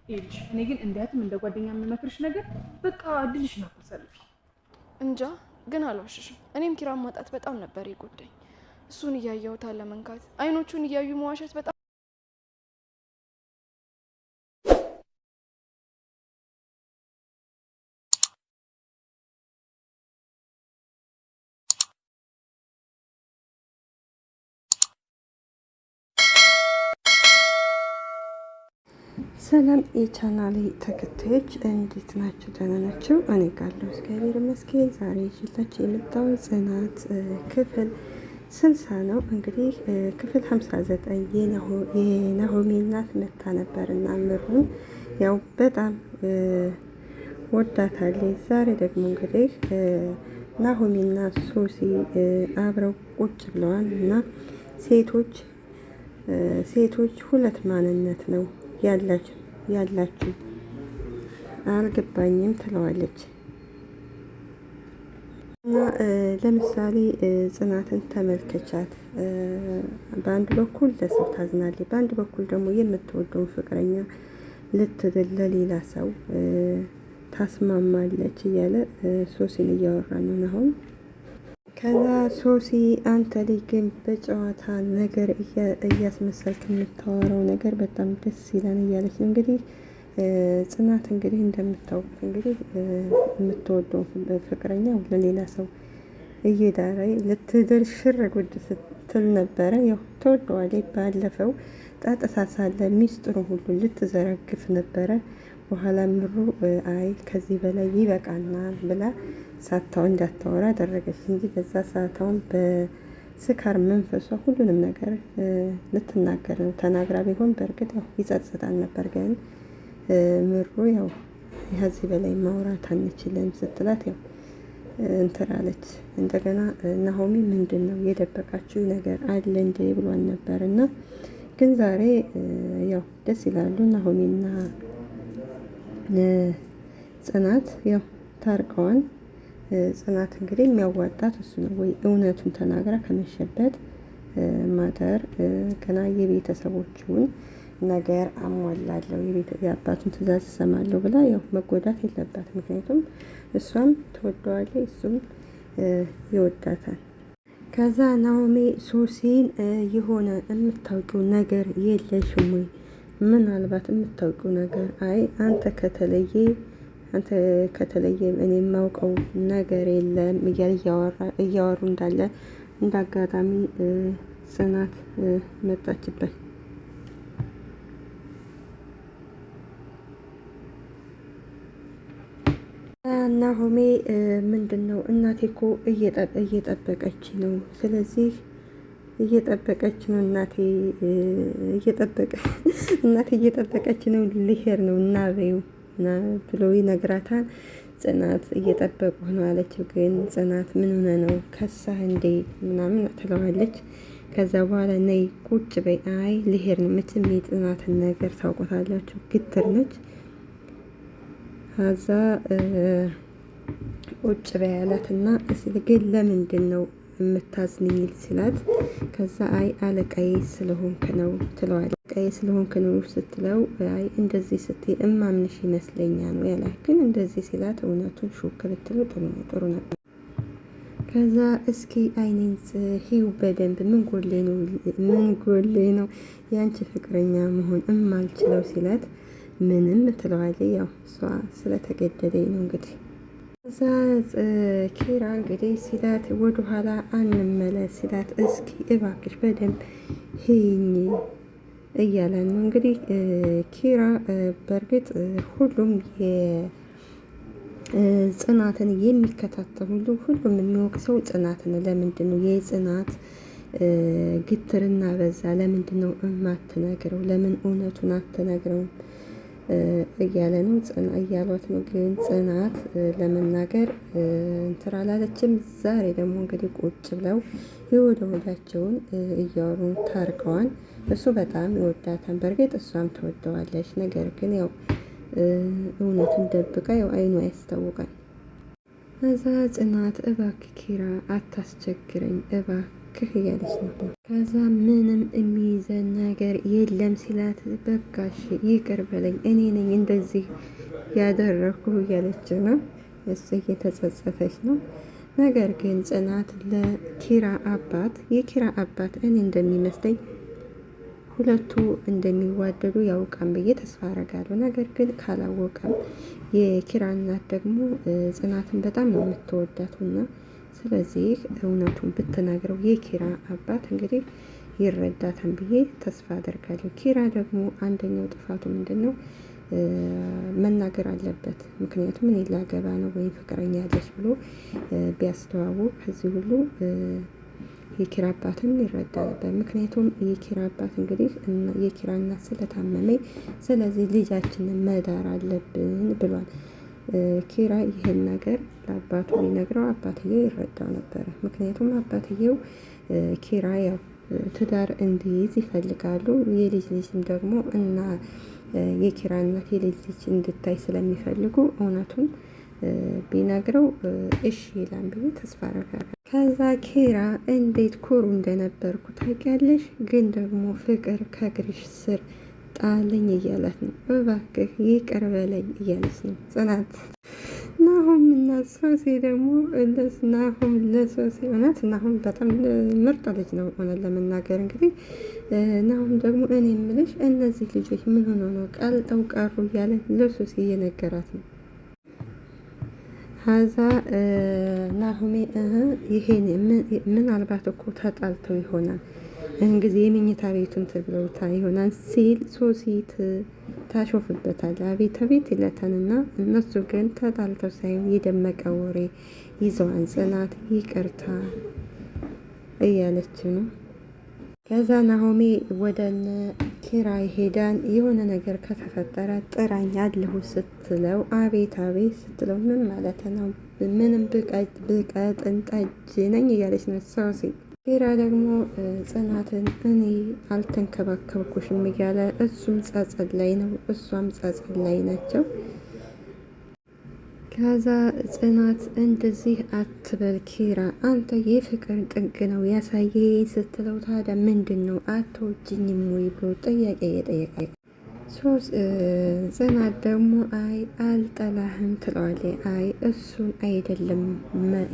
ይልሽ እኔ ግን እንዲያትም እንደ ጓደኛ የምመክርሽ ነገር በቃ እድልሽን አታሳልፊ። እንጃ ግን አልዋሽሽም፣ እኔም ኪራን ማጣት በጣም ነበር የጎዳኝ። እሱን እያየሁት አለመንካት፣ አይኖቹን እያዩ መዋሸት በጣም ሰላም የቻናሌ ተከታዮች እንዴት ናቸው? ደህና ናቸው? እኔ ጋለሁ እግዚአብሔር ይመስገን። ዛሬ ይዤላችሁ የመጣው ጽናት ክፍል 60 ነው። እንግዲህ ክፍል 59 የናሆሚ እናት መታ ነበር እና ምሩን ያው በጣም ወዳታለች። ዛሬ ደግሞ እንግዲህ ናሆሚና ሶሲ አብረው ቁጭ ብለዋል እና ሴቶች ሁለት ማንነት ነው ያላችሁ አልገባኝም ትለዋለች። እና ለምሳሌ ጽናትን ተመልከቻት። በአንድ በኩል ለሰው ታዝናለች፣ በአንድ በኩል ደግሞ የምትወደውን ፍቅረኛ ልትድል ለሌላ ሰው ታስማማለች እያለ ሶሲን እያወራ ነው አሁን። ከዛ ሶሲ አንተ ልጅ ግን በጨዋታ ነገር እያስመሰልክ የምታወራው ነገር በጣም ደስ ይላል እያለች ነው እንግዲህ ጽናት እንግዲህ እንደምታውቁት እንግዲህ የምትወደው ፍቅረኛ ለሌላ ሰው እየዳረ ልትድር ሽር ጉድ ስትል ነበረ። ያው ተወደዋለች። ባለፈው ጣጥሳ ሳለ ሚስጥሩ ሁሉ ልትዘረግፍ ነበረ። በኋላ ምሩ አይ ከዚህ በላይ ይበቃናል ብላ ሳታው እንዳታወራ አደረገች እንጂ በዛ ሰዓታውን በስካር መንፈሷ ሁሉንም ነገር ልትናገር ነው። ተናግራ ቢሆን በእርግጥ ያው ይጸጽታል ነበር። ግን ምሩ ያው ከዚህ በላይ ማውራት አንችልም ስትላት ያው እንትላለች። እንደገና ናሆሚ ምንድን ነው የደበቃችሁ ነገር አለ እንደ ብሏን ነበር እና ግን ዛሬ ያው ደስ ይላሉ ናሆሚና ጽናት ያው ታርቀዋል። ጽናት እንግዲህ የሚያዋጣት እሱ ነው ወይ እውነቱን ተናግራ ከመሸበት ማደር ገና የቤተሰቦቹን ነገር አሟላለሁ የአባቱን ትዕዛዝ እሰማለሁ ብላ ያው መጎዳት የለባት። ምክንያቱም እሷም ትወደዋለች እሱም ይወዳታል። ከዛ ናሆሜ ሶሲን የሆነ የምታውቂው ነገር የለሽም ወይ? ምናልባት የምታውቂው ነገር አይ አንተ ከተለየ እኔ የማውቀው ነገር የለም እያወሩ እንዳለ እንዳጋጣሚ ጽናት መጣችበት። ናሆሜ ምንድን ነው እናቴ እኮ እየጠበቀች ነው። ስለዚህ እየጠበቀች ነው እናቴ እየጠበቀች ነው ልሄድ ነው እና በይው ብሎ ይነግራታል። ጽናት እየጠበቁ ነው አለችው። ግን ጽናት ምን ሆነ ነው ከሳህ እንዴ ምናምን ትለዋለች። ከዛ በኋላ ነይ ቁጭ በይ። አይ ልሄድ ነው። መቼም የጽናትን ነገር ታውቆታላችሁ፣ ግትር ነች። ከዛ ቁጭ በይ አላትና ግን ለምንድን ነው የምታዝንኝ ሲላት፣ ከዛ አይ አለቃዬ ስለሆንክ ነው ትለዋለች። አለቃዬ ስለሆንክ ነው ስትለው፣ አይ እንደዚህ ስትይ እማምንሽ ይመስለኛል ነው ያላት። ግን እንደዚህ ሲላት እውነቱን ሹክ ብትሉ ጥሩ ነበር። ከዛ እስኪ አይኔን ሂው በደንብ ምን ጎሌ ነው የአንቺ ፍቅረኛ መሆን እማልችለው ሲላት፣ ምንም ትለዋለች። ያው እሷ ስለተገደደኝ ነው እንግዲህ። እዛ ኪራ እንግዲህ ሲላት ወደኋላ አንመለስ ሲላት፣ እስኪ እባክሽ በደንብ ሂኝ እያለ ነው እንግዲህ ኪራ። በእርግጥ ሁሉም ጽናትን የሚከታተል ሁሉም የሚወቅሰው ጽናትን። ለምንድን ነው የጽናት ግትርና በዛ? ለምንድን ነው የማትነግረው? ለምን እውነቱን አትነግረውም እያለ ነው እያሏት ነው። ግን ጽናት ለመናገር እንትን አላለችም። ዛሬ ደግሞ እንግዲህ ቁጭ ብለው የወዳቸውን እያወሩ ታርቀዋል። እሱ በጣም ይወዳታል። በእርግጥ እሷም ትወደዋለች። ነገር ግን ያው እውነቱን ደብቃ ያው አይኗ ያስታውቃል። እዛ ጽናት እባክህ ኪራ አታስቸግረኝ፣ እባክህ እባክህ እያለች ነበር። ከዛ ምንም የሚይዘን ነገር የለም ሲላት በቃሽ ይቅር በለኝ እኔ ነኝ እንደዚህ ያደረኩ እያለች ነው። እሱ እየተጸጸተች ነው። ነገር ግን ጽናት ለኪራ አባት የኪራ አባት እኔ እንደሚመስለኝ ሁለቱ እንደሚዋደዱ ያውቃም ብዬ ተስፋ አረጋለሁ። ነገር ግን ካላወቀም የኪራ እናት ደግሞ ጽናትን በጣም ነው የምትወዳቱና ስለዚህ እውነቱን ብትነግረው የኪራ አባት እንግዲህ ይረዳታል ብዬ ተስፋ አደርጋለሁ። ኪራ ደግሞ አንደኛው ጥፋቱ ምንድን ነው? መናገር አለበት። ምክንያቱም እኔ ላገባ ነው ወይም ፍቅረኛ ያለች ብሎ ቢያስተዋውቅ ከዚህ ሁሉ የኪራ አባትን ይረዳ ነበር። ምክንያቱም የኪራ አባት እንግዲህ የኪራ እናት ስለታመመኝ ስለዚህ ልጃችንን መዳር አለብን ብሏል። ኪራ ይህን ነገር ለአባቱ ቢነግረው አባትየው ይረዳው ነበረ። ምክንያቱም አባትየው ኪራ ያው ትዳር እንዲይዝ ይፈልጋሉ። የልጅ ልጅም ደግሞ እና የኪራ እናት የልጅ ልጅ እንድታይ ስለሚፈልጉ እውነቱን ቢነግረው እሺ ይላል ብዬ ተስፋ አደርጋለሁ። ከዛ ኪራ እንዴት ኩሩ እንደነበርኩ ታውቂያለሽ፣ ግን ደግሞ ፍቅር ከእግርሽ ስር ጣለኝ እያላት ነው። እባክህ ይቅር በለኝ እያለች ነው ጽናት። ናሁም እና ሶሲ ደግሞ ናሁም ለሶሲ እውነት ናሁም በጣም ምርጥ ልጅ ነው እውነት ለመናገር እንግዲህ ናሁም ደግሞ እኔ የምልሽ እነዚህ ልጆች ምን ሆነው ነው ቀልጠው ቀሩ እያለ ለሶሲ እየነገራት ነው። ሀዛ ናሁሜ ይሄን ምናልባት እኮ ተጣልተው ይሆናል እንግዲህ የመኝታ ቤቱን ትብለውታ ይሆናል ሲል ሶሲ ታሾፍበታል። አቤት አቤት ይለታልና እነሱ ግን ተጣልተው ሳይሆን የደመቀ ወሬ ይዘዋን ጽናት ይቅርታ እያለች ነው። ከዛ ናሆሜ ወደነ ኪራ ሄዳን የሆነ ነገር ከተፈጠረ ጥራኝ አለሁ ስትለው አቤት አቤት ስትለው ምን ማለት ነው? ምንም ብቀጥን ጠጅ ነኝ እያለች ነው ሶሲ። ኪራ ደግሞ ጽናትን እኔ አልተንከባከብኩሽም እያለ እሱም ጸጸት ላይ ነው እሷም ጸጸት ላይ ናቸው። ከዛ ጽናት እንደዚህ አትበል ኪራ አንተ የፍቅር ጥግ ነው ያሳየ ስትለው ታዲያ ምንድን ነው አትወጂኝም ወይ ብሎ ጥያቄ እየጠየቀ ጽናት ደግሞ አይ አልጠላህም ትለዋለች። አይ እሱን አይደለም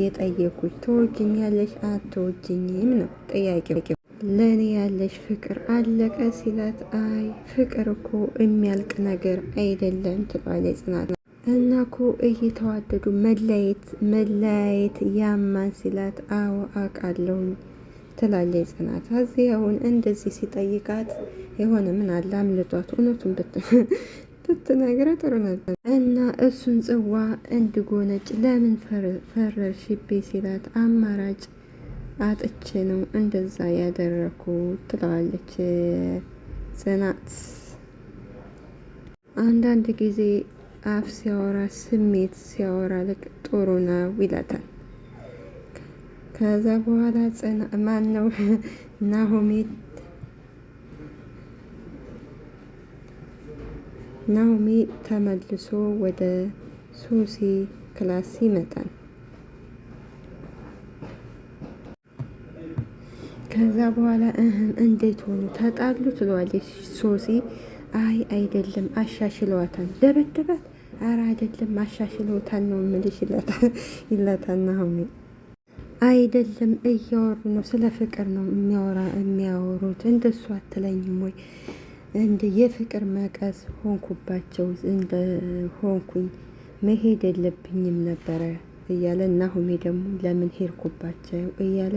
የጠየኩሽ ትወጂኛለሽ አትወጂኝም ነው ጥያቄው። ለእኔ ያለሽ ፍቅር አለቀ ሲላት አይ ፍቅር እኮ የሚያልቅ ነገር አይደለም ትለዋለች ጽናት። እና እኮ እየተዋደዱ መለያየት ያማን ሲላት አዎ አውቃለሁ ትላለች ጽናት። እዚህ አሁን እንደዚህ ሲጠይቃት የሆነ ምን አለ አምልጧት እውነቱን ብትነግረ ጥሩ ነበር። እና እሱን ጽዋ እንድጎነጭ ለምን ፈረሽቤ ሲላት አማራጭ አጥቼ ነው እንደዛ ያደረኩ ትለዋለች ጽናት። አንዳንድ ጊዜ አፍ ሲያወራ ስሜት ሲያወራ ልክ ጥሩ ነው ይላታል። ከዛ በኋላ ማን ነው ናሆሜ ተመልሶ ወደ ሶሲ ክላስ ይመጣል። ከዛ በኋላ እንዴት ሆኑ ተጣሉ ትለዋለች ሶሲ። አይ አይደለም አሻሽለዋታል። ደበደባት? አረ አይደለም አሻሽለውታል ነው የምልሽ ይላታል ናሆሜ። አይደለም እያወሩ ነው ስለ ፍቅር ነው የሚያወሩት እንደሱ አትለኝም ወይ? እንደ የፍቅር መቀስ ሆንኩባቸው እንደ ሆንኩኝ መሄድ የለብኝም ነበረ እያለ ናሆሜ ደግሞ ለምን ሄድኩባቸው እያለ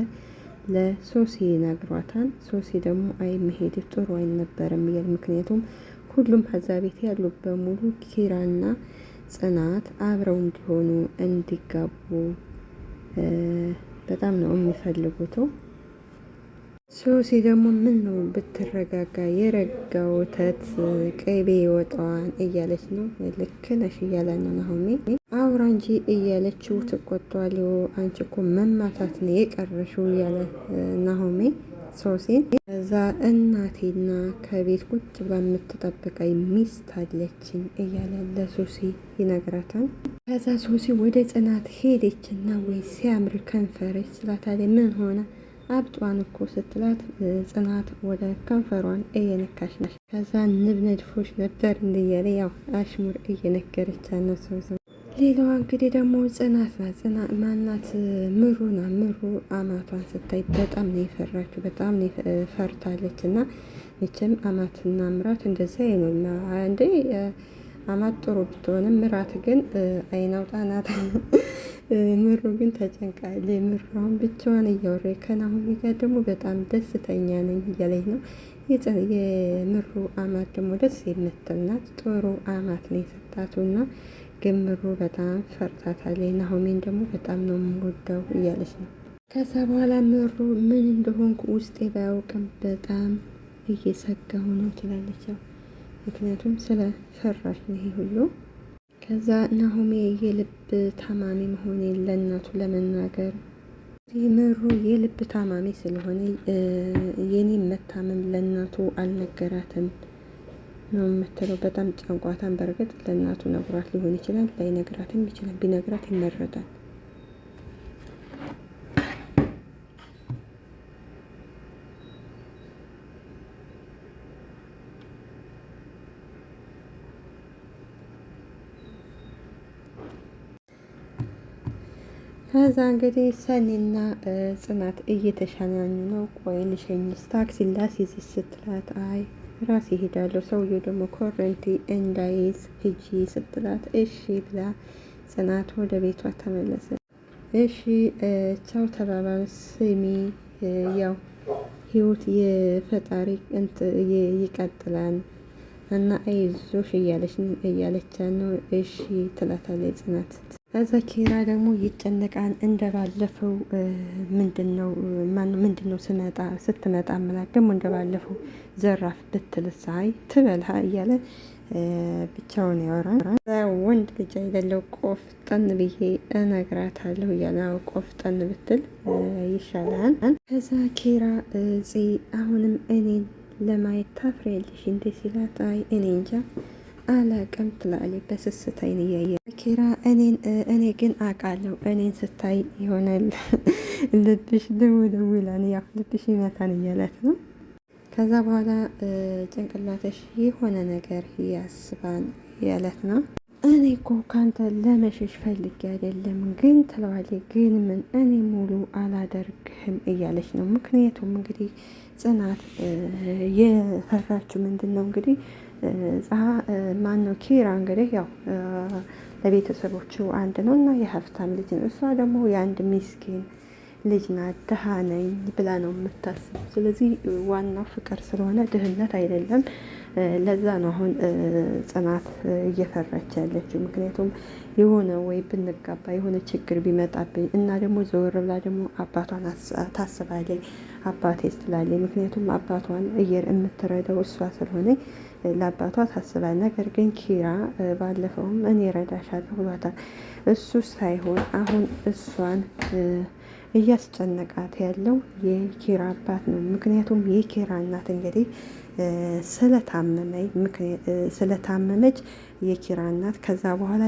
ለሶሲ ይነግሯታል። ሶሲ ደግሞ አይ መሄድ ጥሩ አይነበረም እያለ ምክንያቱም ሁሉም ከዛ ቤት ያሉ በሙሉ ኪራና ጽናት አብረው እንዲሆኑ እንዲጋቡ በጣም ነው የሚፈልጉት። ሶሲ ደግሞ ምን ነው ብትረጋጋ የረጋ ወተት ቅቤ ይወጣዋን እያለች ነው። ልክ ነሽ እያለ ነው ናሆሜ። አውራ እንጂ እያለችው ትቆጣዋለች። አንቺ እኮ መማታት ነው የቀረሽው እያለ ናሆሜ ሶሲን። ከዛ እናቴና ከቤት ቁጭ ብላ የምትጠብቀኝ ሚስት አለችኝ እያለ ለሶሲ ይነግራታል። ከዛ ሶሲ ወደ ጽናት ሄደችና ወይ ሲያምር ከንፈረች ስላታለ ምን ሆነ አብጧን እኮ ስትላት ጽናት ወደ ከንፈሯን እየነካሽ ነሽ። ከዛ ንድፎች ነበር እንድያለ ያው አሽሙር እየነገረች ነው ሰው። ሌላዋ እንግዲህ ደግሞ ጽናት ናት። ጽናት ማናት? ምሩና ምሩ አማቷን ስታይ በጣም ነው የፈራችው። በጣም ነው ፈርታለች። እና መቼም አማትና ምራት እንደዛ ይኖርና እንዴ አማት ጥሩ ብትሆንም ምራት ግን አይናውጣ ናት። ምሩ ግን ተጨንቃለች። ምሩ አሁን ብቻዋን እያወራ ከናሁሚ ጋር ደግሞ በጣም ደስተኛ ነኝ እያለች ነው። የምሩ አማት ደግሞ ደስ የምትል ናት። ጥሩ አማት ነው የሰጣቱና ግን ምሩ በጣም ፈርታታለች። ናሁሚን ደግሞ በጣም ነው የምወደው እያለች ነው። ከዛ በኋላ ምሩ ምን እንደሆንኩ ውስጤ ባያውቅም በጣም እየሰጋሁ ነው ትላለች። ምክንያቱም ስለ ፈራሽ ነው ይሄ ሁሉ። ከዛ ናሆሜ የልብ ታማሚ መሆኔን ለእናቱ ለመናገር ምሩ የልብ ታማሚ ስለሆነ የኔ መታመም ለእናቱ አልነገራትም ነው የምትለው። በጣም ጨንቋታን። በእርግጥ ለእናቱ ነግሯት ሊሆን ይችላል፣ ላይነግራትም ይችላል። ቢነግራት ይመረጣል። ከዛ እንግዲህ ሰኒና ጽናት እየተሻናኙ ነው። ቆይ ልሸኝስ ታክሲ ላስይዝሽ ስትላት አይ ራሴ እሄዳለሁ፣ ሰውዬው ደግሞ ኮረንቲ እንዳይዝ ሂጂ ስትላት እሺ ብላ ጽናት ወደ ቤቷ ተመለሰ። እሺ ቻው ተባባሉ። ስሚ ያው ህይወት የፈጣሪ ይቀጥላል እና አይዞሽ እያለች ነው። እሺ ትላታለች ጽናት። ከዛ ኪራ ደግሞ ይጨነቃን እንደባለፈው ምንድነው ስትመጣ ምላት ደግሞ እንደባለፈው ዘራፍ ብትልሳይ ትበልሃ እያለ ብቻውን ያወራል። ወንድ ልጅ አይደለው ቆፍጠን ብዬ እነግራታለሁ እያለ ቆፍጠን ብትል ይሻላል። ከዛ ኪራ አሁንም እኔን ለማየት ታፍሬያለሽ እንዴ ሲላት አይ እኔ እንጃ አላቅም ትላለች በስስት አይን እያየ ኪራ እኔ ግን አውቃለሁ እኔን ስታይ ይሆናል ልብሽ ደውላን ያው ልብሽ ይመታን እያላት ነው። ከዛ በኋላ ጭንቅላትሽ የሆነ ነገር ያስባል እያላት ነው። እኔ እኮ ካንተ ለመሸሽ ፈልጌ አይደለም ግን ትለዋለች። ግን ምን እኔ ሙሉ አላደርግህም እያለች ነው። ምክንያቱም እንግዲህ ጽናት የፈራችው ምንድን ነው እንግዲህ ማን ነው ኪራ እንግዲህ ያው ለቤተሰቦቹ አንድ ነው እና የሀብታም ልጅ ነው። እሷ ደግሞ የአንድ ሚስኪን ልጅ ናት። ድሃ ነኝ ብላ ነው የምታስበው። ስለዚህ ዋናው ፍቅር ስለሆነ ድህነት አይደለም። ለዛ ነው አሁን ጽናት እየፈራች ያለችው። ምክንያቱም የሆነ ወይ ብንጋባ የሆነ ችግር ቢመጣብኝ እና ደግሞ ዘወር ብላ ደግሞ አባቷን ታስባለች። አባቴ ስትላለች። ምክንያቱም አባቷን የምትረዳው እሷ ስለሆነ ለአባቷ ታስባል። ነገር ግን ኪራ ባለፈውም እኔ እረዳሻለሁ ብሏታል። እሱ ሳይሆን አሁን እሷን እያስጨነቃት ያለው የኪራ አባት ነው። ምክንያቱም የኪራ እናት እንግዲህ ስለታመመች የኪራ እናት ከዛ በኋላ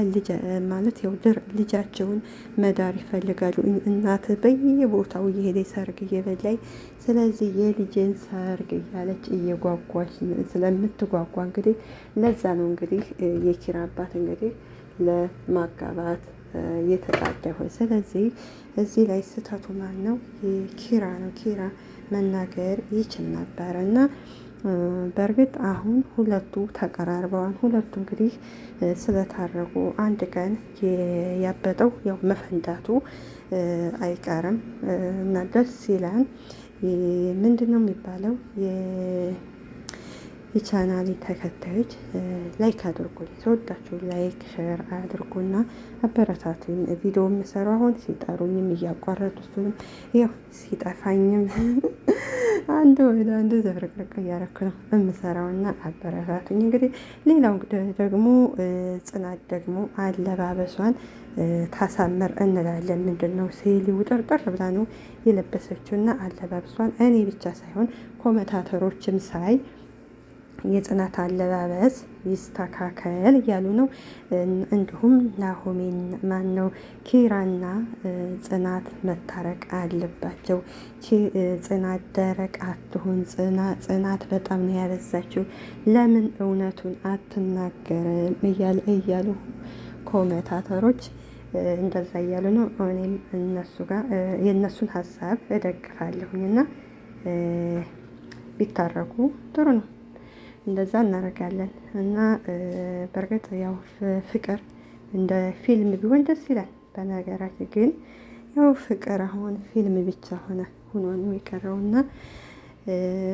ልጃቸውን መዳር ይፈልጋሉ። እናት በየቦታው እየሄደ ሰርግ እየበላይ ስለዚህ የልጅን ሰርግ እያለች እየጓጓች ስለምትጓጓ እንግዲህ ለዛ ነው እንግዲህ የኪራ አባት እንግዲህ ለማጋባት የተጣደፈ። ስለዚህ እዚህ ላይ ስህተቱ ማን ነው? የኪራ ነው። ኪራ መናገር ይችል ነበር እና በእርግጥ አሁን ሁለቱ ተቀራርበዋል። ሁለቱ እንግዲህ ስለታረቁ አንድ ቀን ያበጠው ያው መፈንዳቱ አይቀርም እና ደስ ይላል። ምንድን ነው የሚባለው? የቻናሌ ተከታዮች ላይክ አድርጉልኝ። ተወዳችሁ ላይክ ሼር አድርጉና አበረታቱኝ። ቪዲዮ የምሰራው አሁን ሲጠሩኝም እያቋረጡ እሱንም ያው ሲጠፋኝም አንድ ወደ አንድ ዘብረቅረቅ እያረኩ ነው የምሰራውና አበረታቱኝ። እንግዲህ ሌላው ደግሞ ጽናት ደግሞ አለባበሷን ታሳምር እንላለን። ምንድን ነው ሴሊ ውጥርጥር ብላ ነው የለበሰችውና አለባበሷን እኔ ብቻ ሳይሆን ኮመታተሮችም ሳይ የጽናት አለባበስ ይስተካከል እያሉ ነው። እንዲሁም ናሆሜን ማን ነው ኪራና ጽናት መታረቅ አለባቸው። ጽናት ደረቅ አትሁን፣ ጽናት በጣም ነው ያበዛችው፣ ለምን እውነቱን አትናገርም እያሉ ኮመንታተሮች እንደዛ እያሉ ነው። እኔም እነሱ ጋር የእነሱን ሀሳብ እደግፋለሁኝ እና ቢታረቁ ጥሩ ነው። እንደዛ እናደርጋለን እና በእርግጥ ያው ፍቅር እንደ ፊልም ቢሆን ደስ ይላል። በነገራችን ግን ያው ፍቅር አሁን ፊልም ብቻ ሆኖ ነው የቀረውና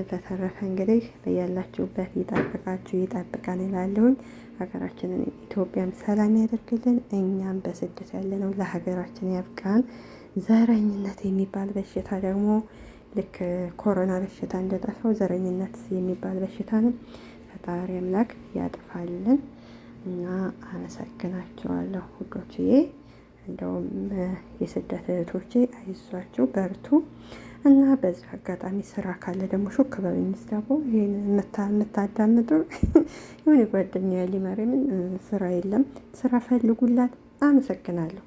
በተረፈ እንግዲህ በያላችሁበት ይጠብቃችሁ ይጠብቃን እላለሁኝ። ሀገራችንን ኢትዮጵያም ሰላም ያደርግልን፣ እኛም በስደት ያለነው ለሀገራችን ያብቃን። ዘረኝነት የሚባል በሽታ ደግሞ ልክ ኮሮና በሽታ እንደጠፋው ዘረኝነት የሚባል በሽታንም ፈጣሪ አምላክ ያጥፋልን እና አመሰግናቸዋለሁ ውዶችዬ። እንደውም የስደት እህቶቼ አይዟችሁ በርቱ እና በዚህ አጋጣሚ ስራ ካለ ደግሞ ሹክ በሚኒስ ደግሞ ይሄን የምታዳምጡ የሆነ ጓደኛ ሊመረምን ስራ የለም ስራ ፈልጉላት። አመሰግናለሁ።